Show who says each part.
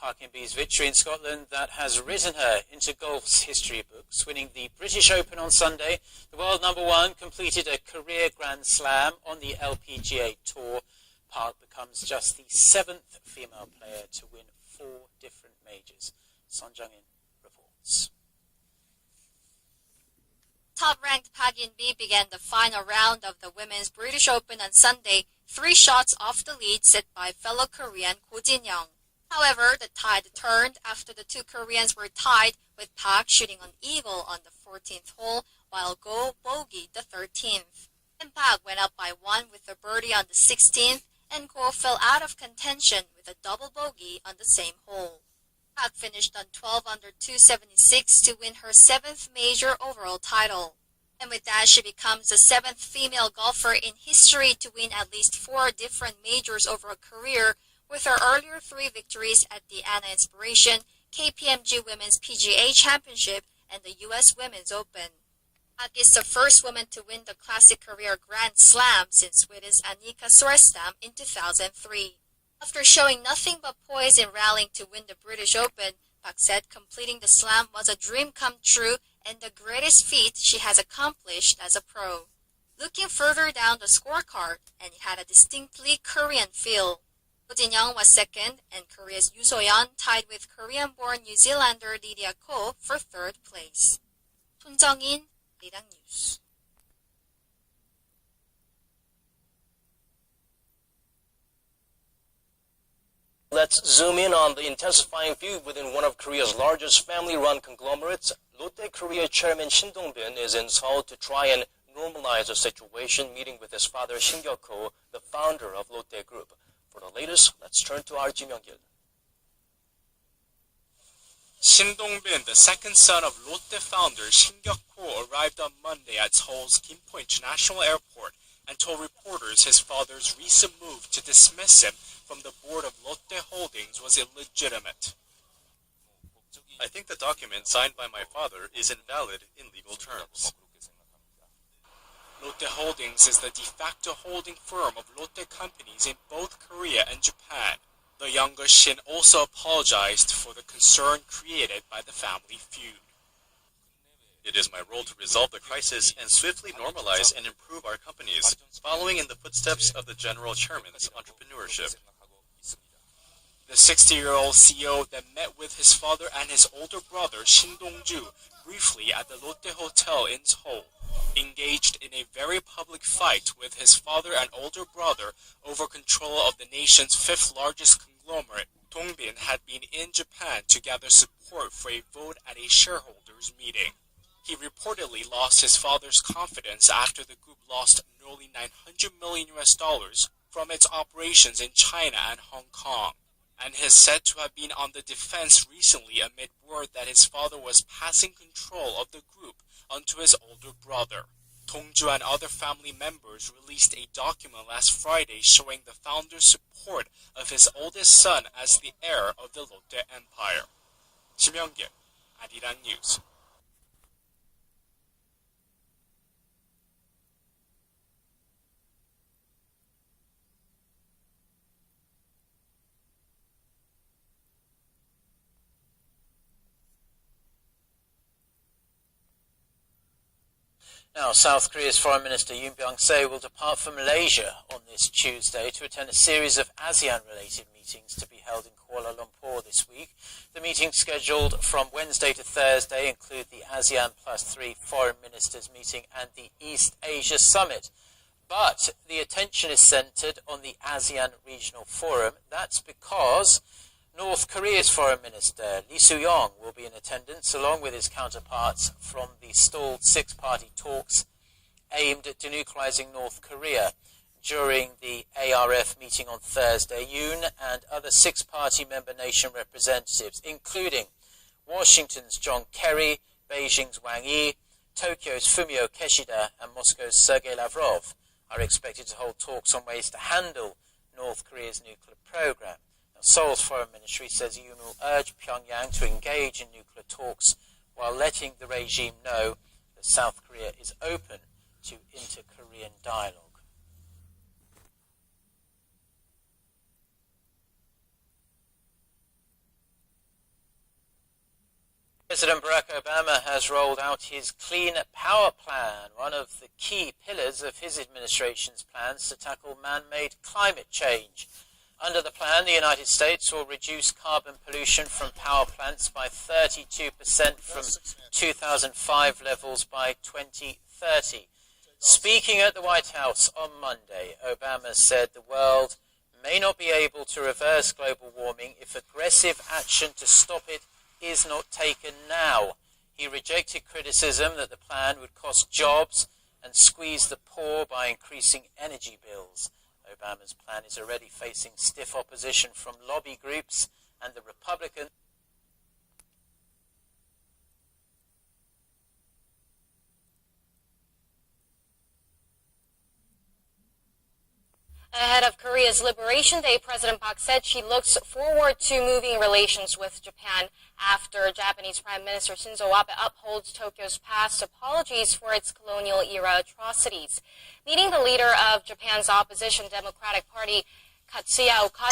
Speaker 1: Park In-bee's victory in Scotland that has written her into golf's history books. Winning the British Open on Sunday, the world number one completed a career Grand Slam on the LPGA Tour. Park becomes just the 7th female player to win 4 different majors. Son Jung-in reports.
Speaker 2: Top-ranked Park In-bee began the final round of the Women's British Open on Sunday, 3 shots off the lead set by fellow Korean Ko Jin-young. However, the tide turned after the 2 Koreans were tied, with Park shooting an eagle on the 14th hole, while Go bogeyed the 13th. And Park went up by 1 with a birdie on the 16th, and Go fell out of contention with a double bogey on the same hole. Park finished on 12 under 276 to win her 7th major overall title. And with that, she becomes the 7th female golfer in history to win at least 4 different majors over a career, with her earlier 3 victories at the Anna Inspiration, KPMG Women's PGA Championship, and the U.S. Women's Open. Park is the first woman to win the Classic Career Grand Slam since Sweden's Annika Sorenstam in 2003. After showing nothing but poise in rallying to win the British Open, Park said completing the slam was a dream come true and the greatest feat she has accomplished as a pro. Looking further down the scorecard, and it had a distinctly Korean feel. Ko Jin-young was second, and Korea's Yoo So-yeon tied with Korean-born New Zealander Lydia Ko for 3rd place. Son Jung-in, Arirang News.
Speaker 3: Let's zoom in on the intensifying feud within one of Korea's largest family-run conglomerates. Lotte Korea chairman Shin Dongbin is in Seoul to try and normalize the situation, meeting with his father Shin Ko, the founder of Lotte Group. For the latest, let's turn to our Ji Myung-gil.
Speaker 4: Shin Dongbin, the second son of Lotte founder Shin Ko, arrived on Monday at Seoul's Gimpo International Airport and told reporters his father's recent move to dismiss him from the board of Lotte Holdings was illegitimate.
Speaker 5: I think the document signed by my father is invalid in legal terms.
Speaker 4: Lotte Holdings is the de facto holding firm of Lotte companies in both Korea and Japan. The younger Shin also apologized for the concern created by the family feud.
Speaker 5: It is my role to resolve the crisis and swiftly normalize and improve our companies, following in the footsteps of the general chairman's entrepreneurship.
Speaker 4: The 60-year-old CEO then met with his father and his older brother Shin Dong-ju briefly at the Lotte Hotel in Seoul, engaged in a very public fight with his father and older brother over control of the nation's 5th largest conglomerate. Dongbin had been in Japan to gather support for a vote at a shareholders meeting. He reportedly lost his father's confidence after the group lost nearly $900 million from its operations in China and Hong Kong, and is said to have been on the defense recently amid word that his father was passing control of the group onto his older brother. Dong-ju and other family members released a document last Friday showing the founder's support of his oldest son as the heir of the Lotte empire. Ji Myung-gil, Arirang News.
Speaker 1: Now, South Korea's Foreign Minister Yoon Byung-se will depart for Malaysia on this Tuesday to attend a series of ASEAN-related meetings to be held in Kuala Lumpur this week. The meetings scheduled from Wednesday to Thursday include the ASEAN +3 Foreign Ministers meeting and the East Asia Summit. But the attention is centered on the ASEAN Regional Forum. That's because North Korea's Foreign Minister Lee Soo-yong will be in attendance along with his counterparts from the stalled 6-party talks aimed at denuclearizing North Korea. During the ARF meeting on Thursday, Yoon and other 6-party member nation representatives, including Washington's John Kerry, Beijing's Wang Yi, Tokyo's Fumio Kishida and Moscow's Sergei Lavrov, are expected to hold talks on ways to handle North Korea's nuclear program. Seoul's foreign ministry says Yoon will urge Pyongyang to engage in nuclear talks while letting the regime know that South Korea is open to inter-Korean dialogue. President Barack Obama has rolled out his Clean Power Plan, one of the key pillars of his administration's plans to tackle man-made climate change. Under the plan, the United States will reduce carbon pollution from power plants by 32% from 2005 levels by 2030. Speaking at the White House on Monday, Obama said the world may not be able to reverse global warming if aggressive action to stop it is not taken now. He rejected criticism that the plan would cost jobs and squeeze the poor by increasing energy bills. Obama's plan is already facing stiff opposition from lobby groups and the Republican.
Speaker 6: Ahead of Korea's Liberation Day, President Park said she looks forward to moving relations with Japan after Japanese Prime Minister Shinzo Abe upholds Tokyo's past apologies for its colonial-era atrocities. Meeting the leader of Japan's opposition Democratic Party, Katsuya Okada,